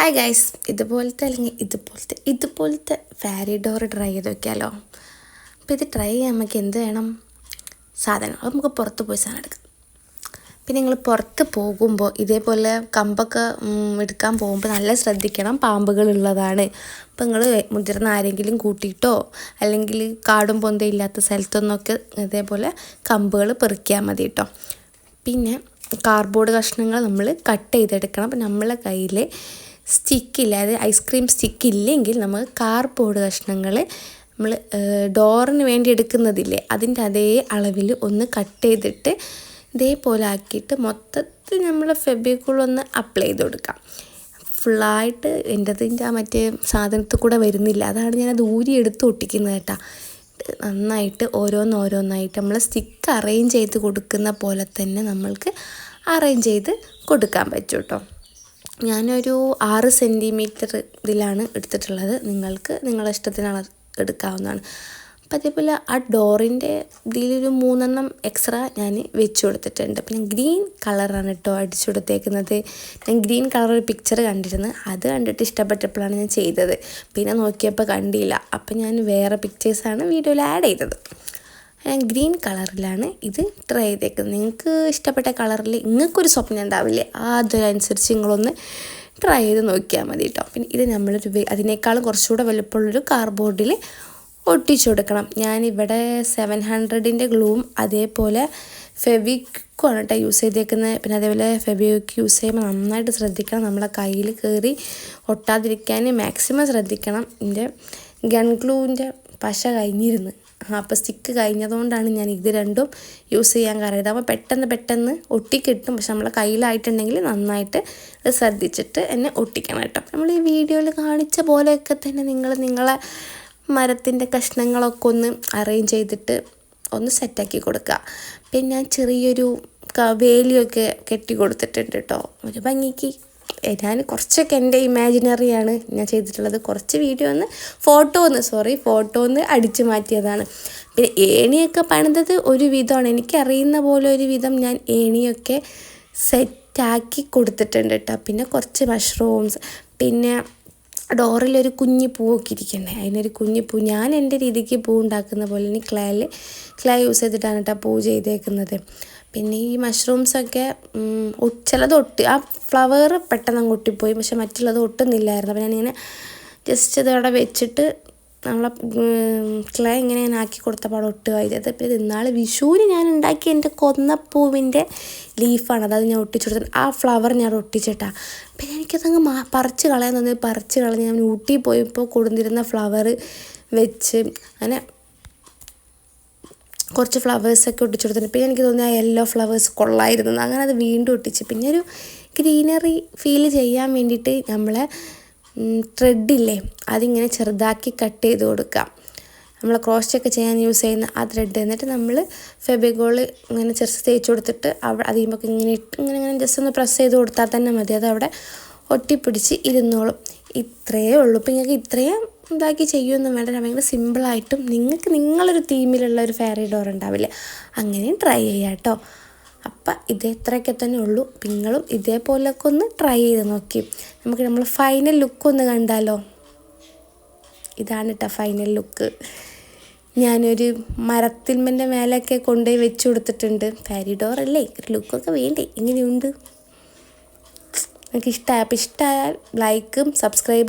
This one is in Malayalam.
ഹായ് ഗൈസ്, ഇതുപോലത്തെ അല്ലെങ്കിൽ ഇതുപോലത്തെ ഫാരി ഡോർ ട്രൈ ചെയ്ത് നോക്കിയാലോ. അപ്പോൾ ഇത് ട്രൈ ചെയ്യാൻ നമുക്ക് എന്ത് വേണം? സാധനം. അത് നമുക്ക് പുറത്ത് പോയി സാധനം എടുക്കാം. പിന്നെ നിങ്ങൾ പുറത്ത് പോകുമ്പോൾ ഇതേപോലെ കമ്പൊക്കെ എടുക്കാൻ പോകുമ്പോൾ നല്ല ശ്രദ്ധിക്കണം, പാമ്പുകളുള്ളതാണ്. അപ്പോൾ നിങ്ങൾ മുതിർന്ന ആരെങ്കിലും കൂട്ടിയിട്ടോ അല്ലെങ്കിൽ കാടും പൊന്തയും ഇല്ലാത്ത സ്ഥലത്തൊന്നൊക്കെ ഇതേപോലെ കമ്പുകൾ പെറുക്കിയാൽ മതി കേട്ടോ. പിന്നെ കാർഡ്ബോർഡ് കഷ്ണങ്ങൾ നമ്മൾ കട്ട് ചെയ്തെടുക്കണം. അപ്പം നമ്മളെ കയ്യിൽ സ്റ്റിക്കില്ല, അതായത് ഐസ്ക്രീം സ്റ്റിക്ക് ഇല്ലെങ്കിൽ നമ്മൾ കാർഡ്ബോർഡ് കഷ്ണങ്ങൾ നമ്മൾ ഡോറിന് വേണ്ടി എടുക്കുന്നതില്ലേ അതിൻ്റെ അതേ അളവിൽ ഒന്ന് കട്ട് ചെയ്തിട്ട് ഇതേപോലെ ആക്കിയിട്ട് മൊത്തത്തിൽ നമ്മൾ ഫെബിക്കൂളൊന്ന് അപ്ലൈ ചെയ്ത് കൊടുക്കാം. ഫുള്ളായിട്ട് എൻ്റെതിൻ്റെ ആ മറ്റേ സാധനത്തിൽ കൂടെ വരുന്നില്ല, അതാണ് ഞാനത് ഊരിയെടുത്ത് ഒട്ടിക്കുന്നത് കേട്ടോ. നന്നായിട്ട് ഓരോന്നായിട്ട് നമ്മൾ സ്റ്റിക്ക് അറേഞ്ച് ചെയ്ത് കൊടുക്കുന്ന പോലെ തന്നെ നമ്മൾക്ക് അറേഞ്ച് ചെയ്ത് കൊടുക്കാൻ പറ്റും കേട്ടോ. ഞാനൊരു 6 സെൻറ്റിമീറ്റർ ഇതിലാണ് എടുത്തിട്ടുള്ളത്. നിങ്ങൾക്ക് നിങ്ങളുടെ ഇഷ്ടത്തിനാണ് എടുക്കാവുന്നതാണ്. അപ്പം അതേപോലെ ആ ഡോറിൻ്റെ ഇതിലൊരു 3 എക്സ്ട്രാ ഞാൻ വെച്ച് കൊടുത്തിട്ടുണ്ട്. പിന്നെ ഗ്രീൻ കളറാണ് കേട്ടോ അടിച്ചു കൊടുത്തേക്കുന്നത്. ഞാൻ ഗ്രീൻ കളർ ഒരു പിക്ചർ കണ്ടിരുന്നു, അത് കണ്ടിട്ട് ഇഷ്ടപ്പെട്ടപ്പോഴാണ് ഞാൻ ചെയ്തത്. പിന്നെ നോക്കിയപ്പോൾ കണ്ടില്ല, അപ്പം ഞാൻ വേറെ പിക്ചേഴ്സാണ് വീഡിയോയിൽ ആഡ് ചെയ്തത്. ഞാൻ ഗ്രീൻ കളറിലാണ് ഇത് ട്രൈ ചെയ്തേക്കുന്നത്. നിങ്ങൾക്ക് ഇഷ്ടപ്പെട്ട കളറിൽ നിങ്ങൾക്കൊരു സ്വപ്നം ഉണ്ടാവില്ലേ, അതിനനുസരിച്ച് നിങ്ങളൊന്ന് ട്രൈ ചെയ്ത് നോക്കിയാൽ മതി കേട്ടോ. പിന്നെ ഇത് നമ്മളൊരു അതിനേക്കാളും കുറച്ചുകൂടെ വലുപ്പമുള്ളൊരു കാർഡ്ബോർഡിൽ ഒട്ടിച്ചു കൊടുക്കണം. ഞാനിവിടെ 700ൻ്റെ ഗ്ലൂവും അതേപോലെ ഫെവിക്വാണ് കേട്ടോ യൂസ് ചെയ്തേക്കുന്നത്. പിന്നെ അതേപോലെ ഫെവിക്വിക്ക് യൂസ് ചെയ്യുമ്പോൾ നന്നായിട്ട് ശ്രദ്ധിക്കണം, നമ്മളെ കയ്യിൽ കയറി ഒട്ടാതിരിക്കാൻ മാക്സിമം ശ്രദ്ധിക്കണം. എൻ്റെ ഗൺ ഗ്ലൂവിൻ്റെ പശ കഴിഞ്ഞിരുന്നു, അപ്പോൾ സ്റ്റിക്ക് കഴിഞ്ഞതുകൊണ്ടാണ് ഞാൻ ഇത് രണ്ടും യൂസ് ചെയ്യാൻ കാരണം. ഇതാകുമ്പോൾ പെട്ടെന്ന് ഒട്ടിക്കിട്ടും, പക്ഷെ നമ്മളെ കയ്യിലായിട്ടുണ്ടെങ്കിൽ നന്നായിട്ട് ഇത് ശ്രദ്ധിച്ചിട്ട് എന്നെ ഒട്ടിക്കണം കേട്ടോ. നമ്മൾ ഈ വീഡിയോയിൽ കാണിച്ച പോലെയൊക്കെ തന്നെ നിങ്ങളെ മരത്തിൻ്റെ കഷ്ണങ്ങളൊക്കെ ഒന്ന് അറേഞ്ച് ചെയ്തിട്ട് ഒന്ന് സെറ്റാക്കി കൊടുക്കുക. പിന്നെ ഞാൻ ചെറിയൊരു വേലിയൊക്കെ കെട്ടി കൊടുത്തിട്ടുണ്ട് കേട്ടോ ഒരു ഭംഗിക്ക്. ഞാൻ കുറച്ചൊക്കെ എൻ്റെ ഇമാജിനറിയാണ് ഞാൻ ചെയ്തിട്ടുള്ളത്. കുറച്ച് ഫോട്ടോ ഒന്ന് അടിച്ചു മാറ്റിയതാണ്. പിന്നെ ഏണിയൊക്കെ പണിതത് ഒരു വിധമാണ്, എനിക്കറിയുന്ന പോലെ ഒരു വിധം ഞാൻ ഏണിയൊക്കെ സെറ്റാക്കി കൊടുത്തിട്ടുണ്ട് കേട്ടോ. പിന്നെ കുറച്ച് മഷ്റൂംസ്, പിന്നെ ഡോറിലൊരു കുഞ്ഞി പൂവൊക്കെ ഇരിക്കണ്ടേ, അതിനൊരു കുഞ്ഞി പൂ ഞാൻ എൻ്റെ രീതിക്ക് പൂ ഉണ്ടാക്കുന്ന പോലെ ഇനി ക്ലേ യൂസ് ചെയ്തിട്ടാണ് കേട്ടോ പൂ ചെയ്തേക്കുന്നത്. പിന്നെ ഈ മഷ്റൂംസൊക്കെ ചിലത് ആ ഫ്ലവർ പെട്ടെന്ന് അങ്ങ് ഒട്ടിപ്പോയി, പക്ഷെ മറ്റുള്ളത് ഒട്ടുന്നില്ലായിരുന്നു. അപ്പോൾ ഞാനിങ്ങനെ ജസ്റ്റ് ഇതവിടെ വെച്ചിട്ട് നമ്മളെ ക്ലേ ഇങ്ങനെ ഞാൻ ആക്കി കൊടുത്തപ്പോൾ ഒട്ടുകയായി. പിന്നെ ഇന്നാൾ വിഷുവിന് ഞാൻ ഉണ്ടാക്കിയ എൻ്റെ കൊന്നപ്പൂവിൻ്റെ ലീഫാണ്, അതായത് ഞാൻ ഒട്ടിച്ചു കൊടുത്തത്. ആ ഫ്ലവർ ഞാൻ ഒട്ടിച്ചിട്ടാണ്. പിന്നെ എനിക്കതങ്ങ് പറിച്ച് കളയാൻ തോന്നി, പറിച്ച് കളഞ്ഞ് ഞാൻ ഊട്ടി പോയപ്പോൾ കൊടുത്തിരുന്ന ഫ്ലവർ വെച്ച് അങ്ങനെ കുറച്ച് ഫ്ലവേഴ്സൊക്കെ ഒട്ടിച്ചു കൊടുത്തിട്ടുണ്ട്. പിന്നെ എനിക്ക് തോന്നി ആ യെല്ലോ ഫ്ലവേഴ്സ് കൊള്ളായിരുന്നു, അങ്ങനെ അത് വീണ്ടും ഒട്ടിച്ച്. പിന്നെ ഒരു ഗ്രീനറി ഫീൽ ചെയ്യാൻ വേണ്ടിയിട്ട് നമ്മളെ ത്രെഡില്ലേ അതിങ്ങനെ ചെറുതാക്കി കട്ട് ചെയ്ത് കൊടുക്കാം. നമ്മൾ ക്രോസ്റ്റൊക്കെ ചെയ്യാൻ യൂസ് ചെയ്യുന്ന ആ ത്രെഡ്, എന്നിട്ട് നമ്മൾ ഫെബിക്കോൾ ഇങ്ങനെ ചെറുത്ത് തേച്ച് കൊടുത്തിട്ട് അതിമൊക്കെ ഇങ്ങനെ ജസ്റ്റ് ഒന്ന് പ്രസ് ചെയ്ത് കൊടുത്താൽ തന്നെ മതി, അതവിടെ ഒട്ടിപ്പിടിച്ച് ഇരുന്നോളും. ഇത്രയേ ഉള്ളൂ. ഇപ്പം നിങ്ങൾക്ക് ഇത്രയും ഇതാക്കി ചെയ്യുമൊന്നും വേണ്ട, ഭയങ്കര സിമ്പിളായിട്ടും നിങ്ങൾക്ക് നിങ്ങളൊരു തീമിലുള്ള ഒരു ഫെയറി ഡോർ ഉണ്ടാവില്ലേ, അങ്ങനെയും ട്രൈ ചെയ്യാം കേട്ടോ. അപ്പം ഇത്രയൊക്കെ തന്നെ ഉള്ളൂ. നിങ്ങളും ഇതേപോലൊക്കെ ഒന്ന് ട്രൈ ചെയ്ത് നോക്കി. നമുക്ക് നമ്മൾ ഫൈനൽ ലുക്ക് ഒന്ന് കണ്ടാലോ. ഇതാണ് കേട്ടോ ഫൈനൽ ലുക്ക്. ഞാനൊരു മരത്തിന്മേൻ്റെ മേലെയൊക്കെ കൊണ്ടുപോയി വെച്ച് കൊടുത്തിട്ടുണ്ട്. ഫെയറി ഡോർ അല്ലേ, ഒരു ലുക്കൊക്കെ വേണ്ടേ. എങ്ങനെയുണ്ട്? നിങ്ങൾക്ക് ഇഷ്ടമായാൽ ലൈക്കും സബ്സ്ക്രൈബും